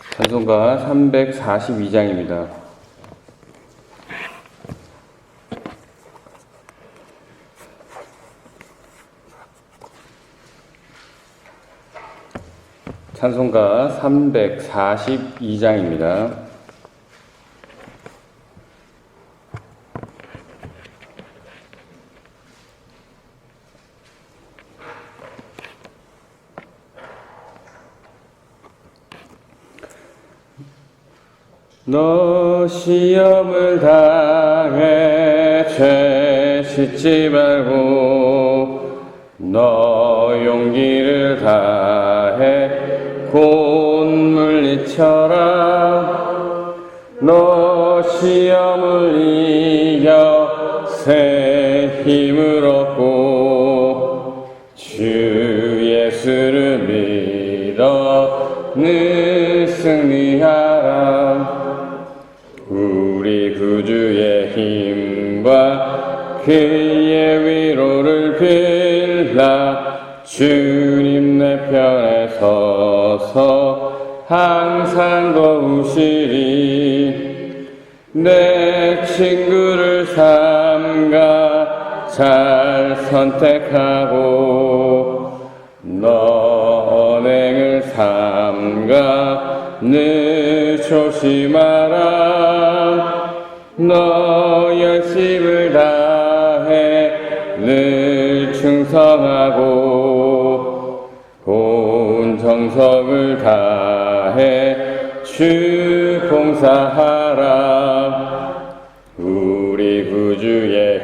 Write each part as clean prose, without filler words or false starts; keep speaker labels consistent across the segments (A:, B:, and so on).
A: 찬송가 342장입니다. 찬송가 342장입니다. 너 시험을 당해 죄 짓지 말고 너 용기를 다해 곧 물리쳐라. 너 시험을 이겨 새 힘을 얻고 주 예수를 믿어 늘 승리하라. 우리 구주의 힘과 그의 위로를 빌라. 주님 내 편에 서서 항상 도우시리. 내 친구를 삼가 잘 선택하고 너 언행을 삼가 늘 조심하라. 너 열심을 다해 늘 충성하고 온 정성을 다해 주 봉사하라. 우리 구주의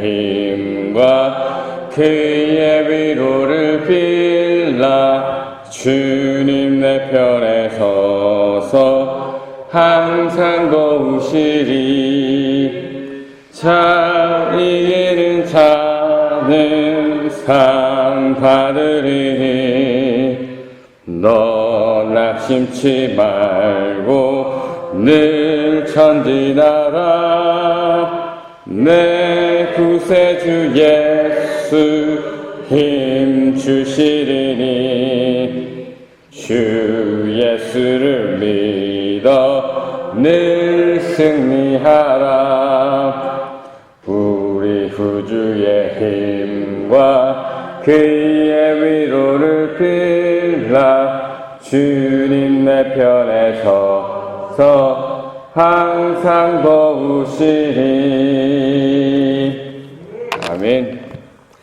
A: 힘과 그의 위로를 빌라. 주님 내 편에 서서 항상 도우시리. 잘 이기는 자는 상 받으리니 너 낙심치 말고 늘 전진하라. 내 구세주 예수 힘 주시리니 주 예수를 믿어 늘 승리하라. 우리 구주의 힘과 그의 위로를 빌라. 주님 내 편에 서서 항상 도우시리. 아멘.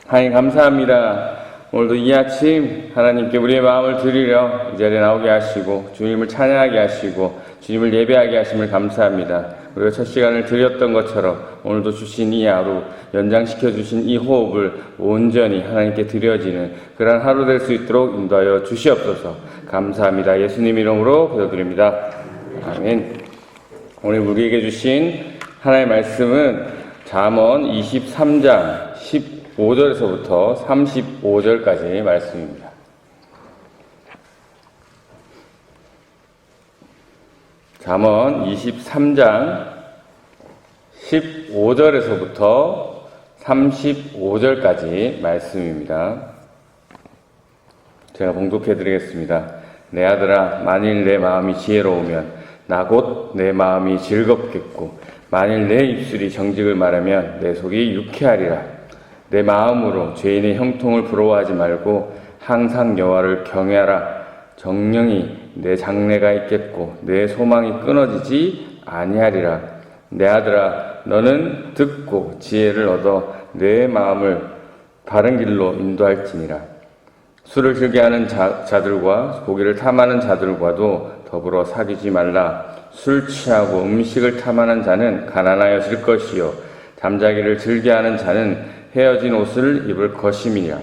A: 하나님 감사합니다. 오늘도 이 아침 하나님께 우리의 마음을 드리려 이 자리에 나오게 하시고 주님을 찬양하게 하시고 주님을 예배하게 하심을 감사합니다. 우리가 첫 시간을 드렸던 것처럼 오늘도 주신 이 하루, 연장시켜 주신 이 호흡을 온전히 하나님께 드려지는 그런 하루 될 수 있도록 인도하여 주시옵소서. 감사합니다. 예수님 이름으로 기도드립니다. 아멘. 오늘 우리에게 주신 하나님의 말씀은 잠언 23장 15절에서부터 35절까지 말씀입니다. 잠언 23장 15절에서부터 35절까지 말씀입니다. 제가 봉독해 드리겠습니다. 내 아들아, 만일 내 마음이 지혜로우면 나 곧 내 마음이 즐겁겠고 만일 내 입술이 정직을 말하면 내 속이 유쾌하리라. 내 마음으로 죄인의 형통을 부러워하지 말고 항상 여호와를 경외하라. 정령이 내 장래가 있겠고 내 소망이 끊어지지 아니하리라. 내 아들아, 너는 듣고 지혜를 얻어 내 마음을 바른 길로 인도할지니라. 술을 즐겨하는 자들과 고기를 탐하는 자들과도 더불어 사귀지 말라. 술 취하고 음식을 탐하는 자는 가난하여질 것이요 잠자기를 즐겨하는 자는 헤어진 옷을 입을 것임이니라.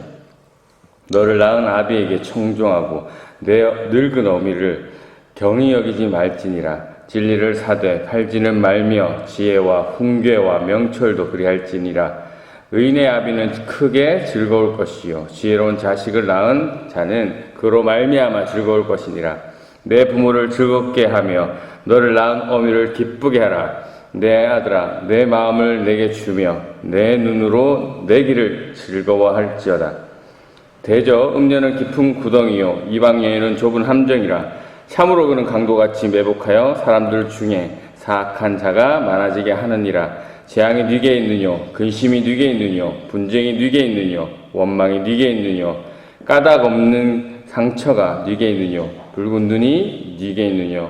A: 너를 낳은 아비에게 청종하고 내 늙은 어미를 경히 여기지 말지니라. 진리를 사되 팔지는 말며 지혜와 훈계와 명철도 그리할지니라. 의인의 아비는 크게 즐거울 것이요 지혜로운 자식을 낳은 자는 그로 말미암아 즐거울 것이니라. 내 부모를 즐겁게 하며 너를 낳은 어미를 기쁘게 하라. 내 아들아, 내 마음을 내게 주며 내 눈으로 내 길을 즐거워할지어다. 대저 음녀는 깊은 구덩이요 이방 여인은 좁은 함정이라. 참으로 그는 강도같이 매복하여 사람들 중에 사악한 자가 많아지게 하느니라. 재앙이 네게 있느뇨, 근심이 네게 있느뇨, 분쟁이 네게 있느뇨, 원망이 네게 있느뇨, 까닭 없는 상처가 네게 있느뇨, 붉은 눈이 네게 있느뇨.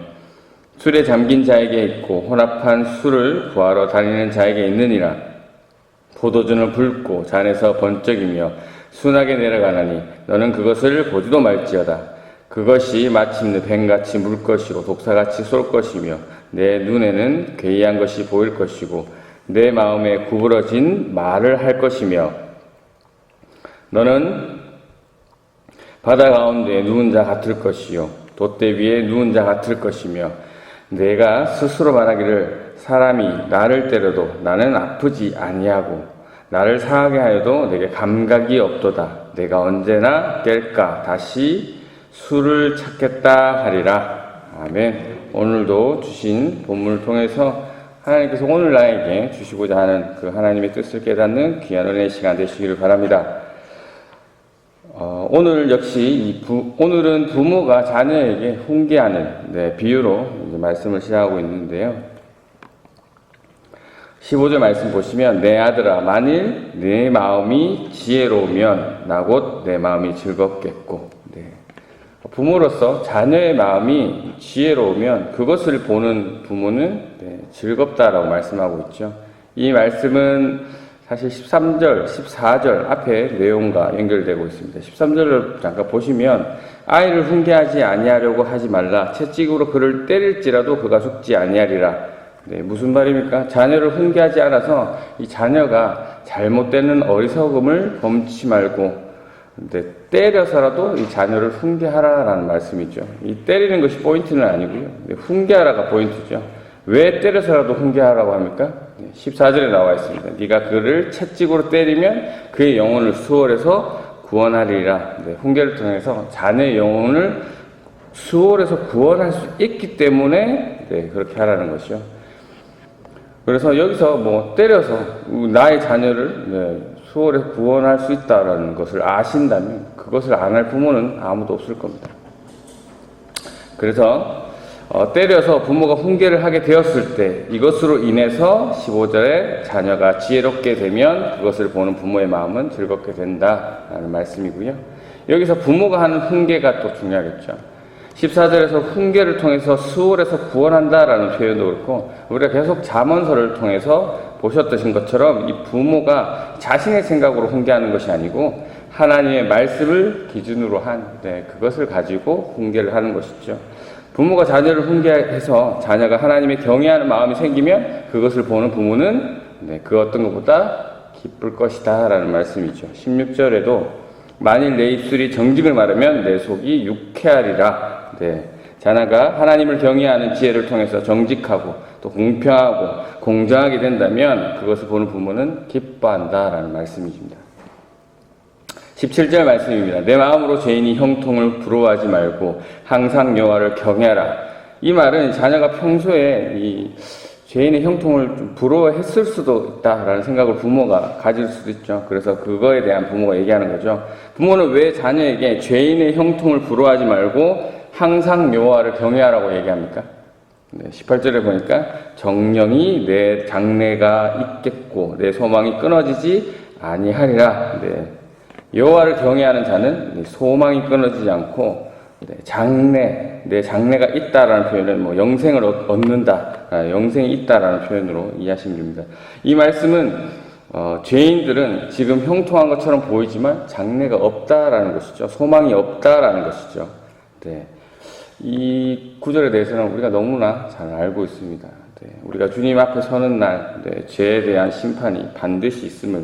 A: 술에 잠긴 자에게 있고 혼합한 술을 구하러 다니는 자에게 있느니라. 포도주는 붉고 잔에서 번쩍이며 순하게 내려가나니 너는 그것을 보지도 말지어다. 그것이 마침내 뱀같이 물 것이고 독사같이 쏠 것이며 내 눈에는 괴이한 것이 보일 것이고 내 마음에 구부러진 말을 할 것이며 너는 바다 가운데 누운 자 같을 것이요 돛대 위에 누운 자 같을 것이며 내가 스스로 말하기를 사람이 나를 때려도 나는 아프지 아니하고 나를 상하게 하여도 내게 감각이 없도다. 내가 언제나 깰까 다시 술을 찾겠다 하리라. 아멘. 오늘도 주신 본문을 통해서 하나님께서 오늘 나에게 주시고자 하는 그 하나님의 뜻을 깨닫는 귀한 은혜의 시간 되시기를 바랍니다. 오늘 역시 오늘은 부모가 자녀에게 훈계하는 비유로 이제 말씀을 시작하고 있는데요. 15절 말씀 보시면 내 아들아 만일 내 마음이 지혜로우면 나 곧 내 마음이 즐겁겠고 부모로서 자녀의 마음이 지혜로우면 그것을 보는 부모는 즐겁다라고 말씀하고 있죠. 이 말씀은 사실 13절, 14절 앞에 내용과 연결되고 있습니다. 13절을 잠깐 보시면 아이를 훈계하지 아니하려고 하지 말라. 채찍으로 그를 때릴지라도 그가 죽지 아니하리라. 무슨 말입니까? 자녀를 훈계하지 않아서 이 자녀가 잘못되는 어리석음을 범치 말고 때려서라도 이 자녀를 훈계하라라는 말씀이죠. 이 때리는 것이 포인트는 아니고요. 훈계하라가 포인트죠. 왜 때려서라도 훈계하라고 합니까? 14절에 나와 있습니다. 네가 그를 채찍으로 때리면 그의 영혼을 수월해서 구원하리라. 훈계를 통해서 자녀의 영혼을 수월해서 구원할 수 있기 때문에 그렇게 하라는 것이요. 그래서 여기서 때려서 나의 자녀를 수월해서 구원할 수 있다는 것을 아신다면 그것을 안 할 부모는 아무도 없을 겁니다. 그래서 때려서 부모가 훈계를 하게 되었을 때 이것으로 인해서 15절에 자녀가 지혜롭게 되면 그것을 보는 부모의 마음은 즐겁게 된다라는 말씀이고요. 여기서 부모가 하는 훈계가 또 중요하겠죠. 14절에서 훈계를 통해서 수월해서 구원한다라는 표현도 그렇고 우리가 계속 잠언서를 통해서 보셨던 것처럼 이 부모가 자신의 생각으로 훈계하는 것이 아니고 하나님의 말씀을 기준으로 한 그것을 가지고 훈계를 하는 것이죠. 부모가 자녀를 훈계해서 자녀가 하나님의 경외하는 마음이 생기면 그것을 보는 부모는 그 어떤 것보다 기쁠 것이다 라는 말씀이죠. 16절에도 만일 내 입술이 정직을 말하면 내 속이 유쾌하리라. 자녀가 하나님을 경외하는 지혜를 통해서 정직하고 또 공평하고 공정하게 된다면 그것을 보는 부모는 기뻐한다 라는 말씀입니다. 17절 말씀입니다. 내 마음으로 죄인이 형통을 부러워하지 말고 항상 여호와를 경외하라. 이 말은 자녀가 평소에 이 죄인의 형통을 좀 부러워했을 수도 있다라는 생각을 부모가 가질 수도 있죠. 그래서 그거에 대한 부모가 얘기하는 거죠. 부모는 왜 자녀에게 죄인의 형통을 부러워하지 말고 항상 여호와를 경외하라고 얘기합니까? 18절에 보니까 정령이 내 장래가 있겠고 내 소망이 끊어지지 아니하리라. 여호와를 경외하는 자는 소망이 끊어지지 않고 내 장래가 있다라는 표현은 영생을 얻는다, 영생이 있다라는 표현으로 이해하시면 됩니다. 이 말씀은 죄인들은 지금 형통한 것처럼 보이지만 장래가 없다라는 것이죠. 소망이 없다라는 것이죠. 이 구절에 대해서는 우리가 너무나 잘 알고 있습니다. 우리가 주님 앞에 서는 날 죄에 대한 심판이 반드시 있음을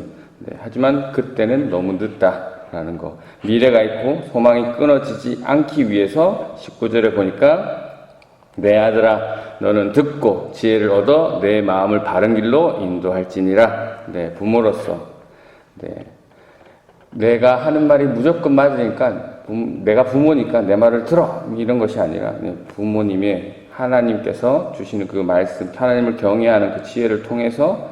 A: 하지만 그때는 너무 늦다라는 거. 미래가 있고 소망이 끊어지지 않기 위해서 19절에 보니까 내 아들아 너는 듣고 지혜를 얻어 내 마음을 바른 길로 인도할지니라. 부모로서 내가 하는 말이 무조건 맞으니까 내가 부모니까 내 말을 들어 이런 것이 아니라 부모님의 하나님께서 주시는 그 말씀 하나님을 경외하는 그 지혜를 통해서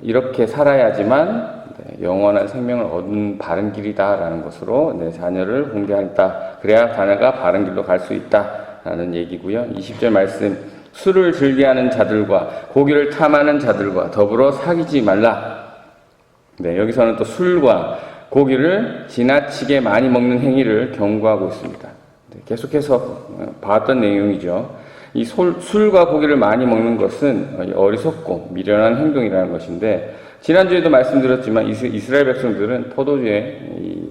A: 이렇게 살아야지만 영원한 생명을 얻는 바른 길이다라는 것으로 내 자녀를 공개한다. 그래야 자녀가 바른 길로 갈 수 있다라는 얘기고요. 20절 말씀, 술을 즐겨하는 자들과 고기를 탐하는 자들과 더불어 사귀지 말라. 네, 여기서는 또 술과 고기를 지나치게 많이 먹는 행위를 경고하고 있습니다. 네, 계속해서 봤던 내용이죠. 이 술과 고기를 많이 먹는 것은 어리석고 미련한 행동이라는 것인데, 지난주에도 말씀드렸지만 이스라엘 백성들은 포도주에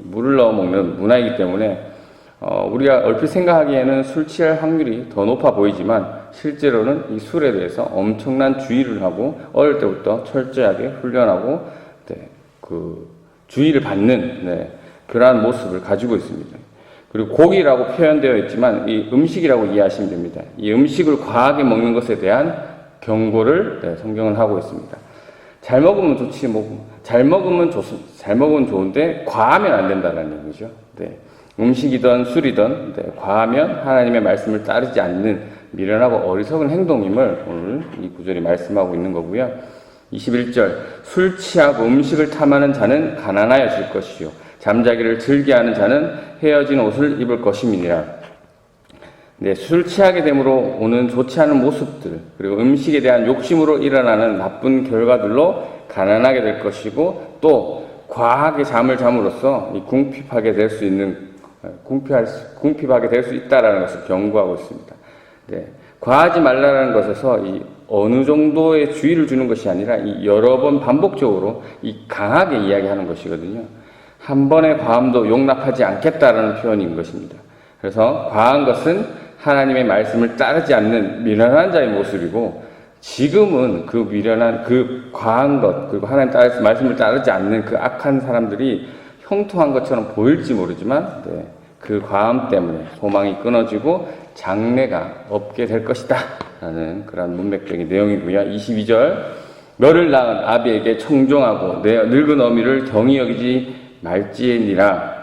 A: 물을 넣어 먹는 문화이기 때문에 우리가 얼핏 생각하기에는 술 취할 확률이 더 높아 보이지만 실제로는 이 술에 대해서 엄청난 주의를 하고 어릴 때부터 철저하게 훈련하고 그 주의를 받는 그러한 모습을 가지고 있습니다. 그리고 고기라고 표현되어 있지만 이 음식이라고 이해하시면 됩니다. 이 음식을 과하게 먹는 것에 대한 경고를 성경은 하고 있습니다. 잘 먹으면 좋지, 잘 먹으면 좋은데 과하면 안 된다는 얘기죠. 네. 음식이든 술이든 과하면 하나님의 말씀을 따르지 않는 미련하고 어리석은 행동임을 오늘 이 구절이 말씀하고 있는 거고요. 21절, 술 취하고 음식을 탐하는 자는 가난하여질 것이요 잠자기를 즐겨하는 자는 헤어진 옷을 입을 것임이니라. 네, 술 취하게 됨으로 오는 좋지 않은 모습들, 그리고 음식에 대한 욕심으로 일어나는 나쁜 결과들로 가난하게 될 것이고, 또 과하게 잠을 잠으로써 궁핍하게 될 수 있다라는 것을 경고하고 있습니다. 네, 과하지 말라라는 것에서 어느 정도의 주의를 주는 것이 아니라 여러 번 반복적으로 강하게 이야기하는 것이거든요. 한 번의 과함도 용납하지 않겠다라는 표현인 것입니다. 그래서 과한 것은 하나님의 말씀을 따르지 않는 미련한 자의 모습이고, 지금은 그 미련한, 그 과한 것, 그리고 하나님 말씀을 따르지 않는 그 악한 사람들이 형통한 것처럼 보일지 모르지만, 그 과함 때문에 소망이 끊어지고 장래가 없게 될 것이다 라는 그런 문맥적인 내용이고요. 22절, 너를 낳은 아비에게 청종하고 내 늙은 어미를 경히 여기지 말지니라.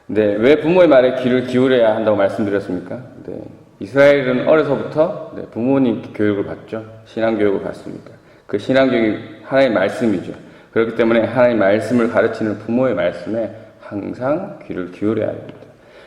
A: 네, 왜 부모의 말에 귀를 기울여야 한다고 말씀드렸습니까? 네, 이스라엘은 어려서부터 부모님 교육을 받죠. 신앙교육을 받습니다. 그 신앙교육이 하나님의 말씀이죠. 그렇기 때문에 하나님의 말씀을 가르치는 부모의 말씀에 항상 귀를 기울여야 합니다.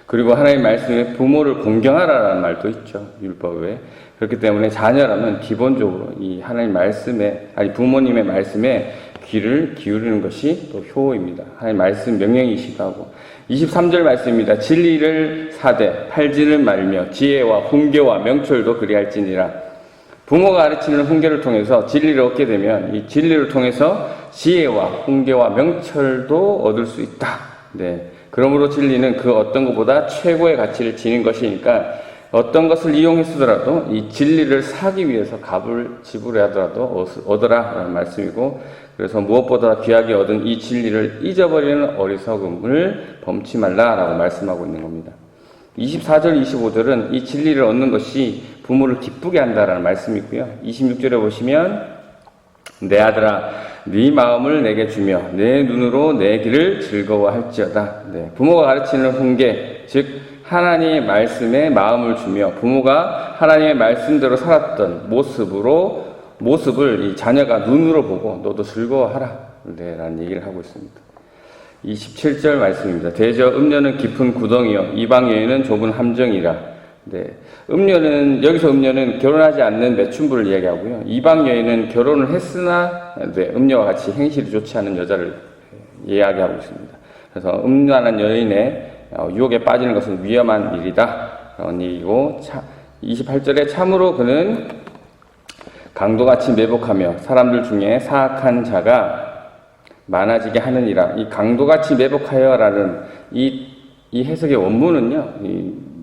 A: 그리고 하나님의 말씀에 부모를 공경하라라는 말도 있죠. 율법에. 그렇기 때문에 자녀라면 기본적으로 이 하나님 말씀에, 부모님의 말씀에 귀를 기울이는 것이 또 효입니다. 하나님 말씀 명령이시기도 하고. 23절 말씀입니다. 진리를 사되 팔지는 말며 지혜와 훈계와 명철도 그리할지니라. 부모가 가르치는 훈계를 통해서 진리를 얻게 되면 이 진리를 통해서 지혜와 훈계와 명철도 얻을 수 있다. 네. 그러므로 진리는 그 어떤 것보다 최고의 가치를 지닌 것이니까 어떤 것을 이용했으더라도 이 진리를 사기 위해서 값을 지불해야 하더라도 얻어라라는 말씀이고, 그래서 무엇보다 귀하게 얻은 이 진리를 잊어버리는 어리석음을 범치 말라라고 말씀하고 있는 겁니다. 24절, 25절은 이 진리를 얻는 것이 부모를 기쁘게 한다라는 말씀이고요. 26절에 보시면 내 아들아 네 마음을 내게 주며 내 눈으로 내 길을 즐거워할지어다. 네, 부모가 가르치는 훈계, 즉 하나님의 말씀에 마음을 주며 부모가 하나님의 말씀대로 살았던 모습을 이 자녀가 눈으로 보고 너도 즐거워하라. 네, 라는 얘기를 하고 있습니다. 27절 말씀입니다. 대저 음녀는 깊은 구덩이요 이방 여인은 좁은 함정이라. 네, 여기서 음녀는 결혼하지 않는 매춘부를 이야기하고요. 이방 여인은 결혼을 했으나 음녀와 같이 행실이 좋지 않은 여자를 이야기하고 있습니다. 그래서 음란한 여인의 유혹에 빠지는 것은 위험한 일이다 라는 얘기고, 28절에 참으로 그는 강도같이 매복하며 사람들 중에 사악한 자가 많아지게 하느니라. 이 강도같이 매복하여라는 이 해석의 원문은요,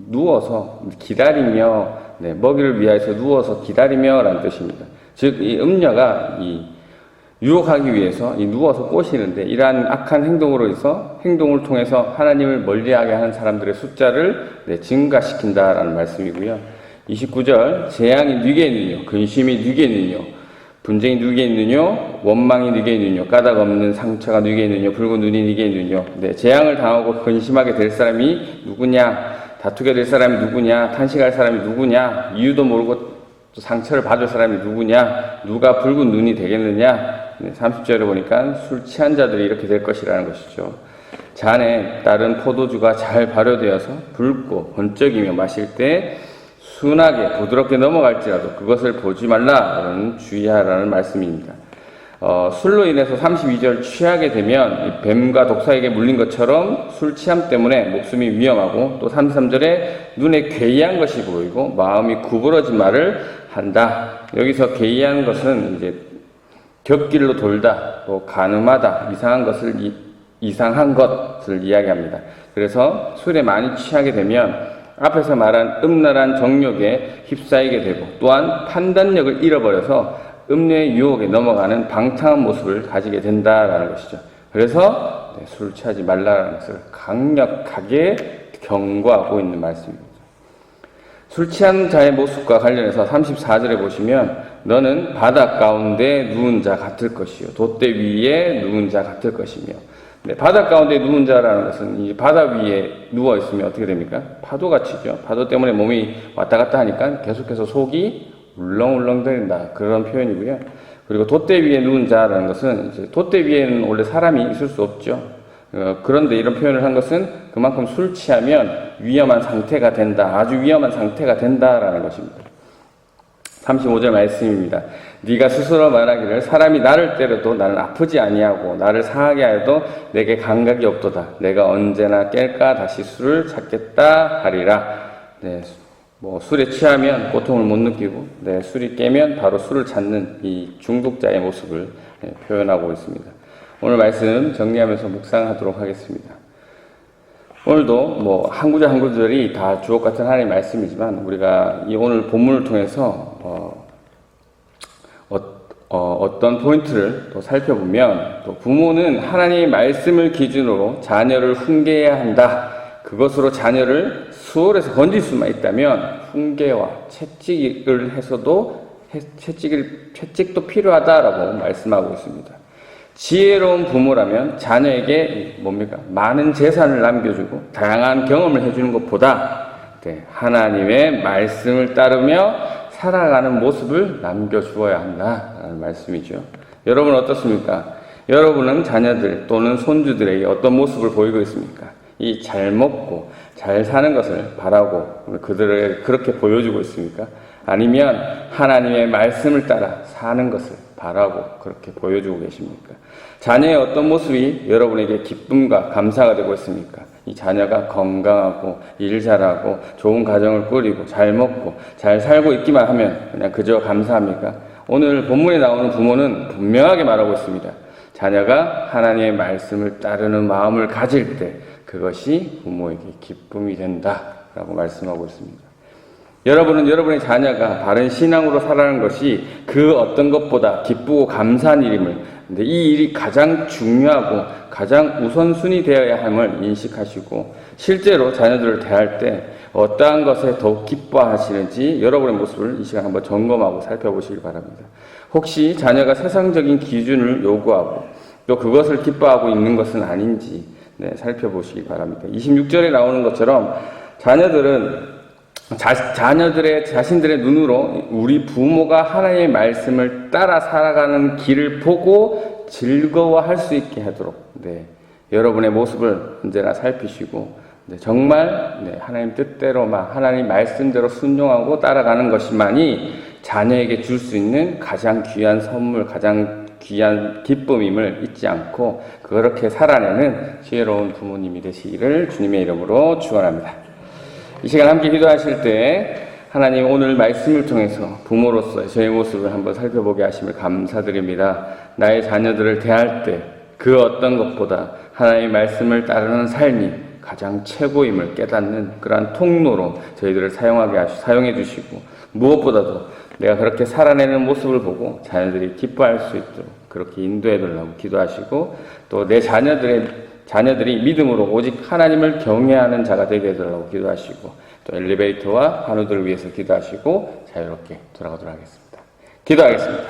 A: 누워서 기다리며, 먹이를 위하여서 누워서 기다리며 라는 뜻입니다. 즉 이 음녀가 유혹하기 위해서 누워서 꼬시는데, 이러한 악한 행동을 통해서 하나님을 멀리하게 하는 사람들의 숫자를 증가시킨다라는 말씀이고요. 29절, 재앙이 누게 있느뇨, 근심이 누게 있느뇨, 분쟁이 누게 있느뇨, 원망이 누게 있느뇨, 까닭 없는 상처가 누게 있느뇨, 붉은 눈이 누게 있느뇨. 네, 재앙을 당하고 근심하게 될 사람이 누구냐, 다투게 될 사람이 누구냐, 탄식할 사람이 누구냐, 이유도 모르고 또 상처를 받을 사람이 누구냐? 누가 붉은 눈이 되겠느냐? 30절에 보니까 술 취한 자들이 이렇게 될 것이라는 것이죠. 잔에 따른 포도주가 잘 발효되어서 붉고 번쩍이며 마실 때 순하게 부드럽게 넘어갈지라도 그것을 보지 말라. 주의하라는 말씀입니다. 술로 인해서 32절 취하게 되면 이 뱀과 독사에게 물린 것처럼 술 취함 때문에 목숨이 위험하고, 또 33절에 눈에 괴이한 것이 보이고 마음이 구부러진 말을 한다. 여기서 괴이한 것은 이제 곁길로 돌다, 또 가늠하다, 이상한 것을 이야기합니다. 그래서 술에 많이 취하게 되면 앞에서 말한 음란한 정욕에 휩싸이게 되고, 또한 판단력을 잃어버려서 음료의 유혹에 넘어가는 방탕한 모습을 가지게 된다라는 것이죠. 그래서 술 취하지 말라는 것을 강력하게 경고하고 있는 말씀입니다. 술 취한 자의 모습과 관련해서 34절에 보시면 너는 바다 가운데 누운 자 같을 것이요 돛대 위에 누운 자 같을 것이며, 바다 가운데 누운 자라는 것은 이 바다 위에 누워 있으면 어떻게 됩니까? 파도가 치죠. 파도 때문에 몸이 왔다 갔다 하니까 계속해서 속이 울렁울렁거린다, 그런 표현이고요. 그리고 돛대 위에 누운 자라는 것은 이제 돛대 위에는 원래 사람이 있을 수 없죠. 그런데 이런 표현을 한 것은 그만큼 술 취하면 위험한 상태가 된다, 아주 위험한 상태가 된다라는 것입니다. 35절 말씀입니다. 네가 스스로 말하기를 사람이 나를 때려도 나는 아프지 아니하고 나를 상하게 하여도 내게 감각이 없도다. 내가 언제나 깰까 다시 술을 찾겠다 하리라. 술에 취하면 고통을 못 느끼고, 술이 깨면 바로 술을 찾는 이 중독자의 모습을 표현하고 있습니다. 오늘 말씀 정리하면서 묵상하도록 하겠습니다. 오늘도 한 구절 한 구절이 다 주옥 같은 하나님의 말씀이지만, 우리가 이 오늘 본문을 통해서 어떤 포인트를 또 살펴보면, 또 부모는 하나님의 말씀을 기준으로 자녀를 훈계해야 한다. 그것으로 자녀를 수월에서 건질 수만 있다면 훈계와 채찍을 해서도 채찍도 필요하다라고 말씀하고 있습니다. 지혜로운 부모라면 자녀에게 많은 재산을 남겨주고 다양한 경험을 해주는 것보다 하나님의 말씀을 따르며 살아가는 모습을 남겨주어야 한다라는 말씀이죠. 여러분 어떻습니까? 여러분은 자녀들 또는 손주들에게 어떤 모습을 보이고 있습니까? 이 잘 먹고 잘 사는 것을 바라고 그들에게 그렇게 보여주고 있습니까? 아니면 하나님의 말씀을 따라 사는 것을 바라고 그렇게 보여주고 계십니까? 자녀의 어떤 모습이 여러분에게 기쁨과 감사가 되고 있습니까? 이 자녀가 건강하고 일 잘하고 좋은 가정을 꾸리고 잘 먹고 잘 살고 있기만 하면 그냥 그저 감사합니까? 오늘 본문에 나오는 부모는 분명하게 말하고 있습니다. 자녀가 하나님의 말씀을 따르는 마음을 가질 때 그것이 부모에게 기쁨이 된다라고 말씀하고 있습니다. 여러분은 여러분의 자녀가 바른 신앙으로 살아가는 것이 그 어떤 것보다 기쁘고 감사한 일임을, 근데 이 일이 가장 중요하고 가장 우선순위 되어야 함을 인식하시고, 실제로 자녀들을 대할 때 어떠한 것에 더욱 기뻐하시는지 여러분의 모습을 이 시간 한번 점검하고 살펴보시기 바랍니다. 혹시 자녀가 세상적인 기준을 요구하고 또 그것을 기뻐하고 있는 것은 아닌지 살펴보시기 바랍니다. 26절에 나오는 것처럼 자녀들의 자신들의 눈으로 우리 부모가 하나님의 말씀을 따라 살아가는 길을 보고 즐거워할 수 있게 하도록 여러분의 모습을 언제나 살피시고 정말 하나님 뜻대로만 하나님 말씀대로 순종하고 따라가는 것이만이 자녀에게 줄 수 있는 가장 귀한 선물, 가장 귀한 기쁨임을 잊지 않고 그렇게 살아내는 지혜로운 부모님이 되시기를 주님의 이름으로 축원합니다. 이 시간 함께 기도하실 때 하나님 오늘 말씀을 통해서 부모로서 저의 모습을 한번 살펴보게 하심을 감사드립니다. 나의 자녀들을 대할 때 그 어떤 것보다 하나님의 말씀을 따르는 삶이 가장 최고임을 깨닫는 그러한 통로로 저희들을 사용해 주시고, 무엇보다도 내가 그렇게 살아내는 모습을 보고 자녀들이 기뻐할 수 있도록 그렇게 인도해 달라고 기도하시고, 또 내 자녀들이 믿음으로 오직 하나님을 경외하는 자가 되게 해달라고 기도하시고, 또 엘리베이터와 환우들을 위해서 기도하시고 자유롭게 돌아가도록 하겠습니다. 기도하겠습니다.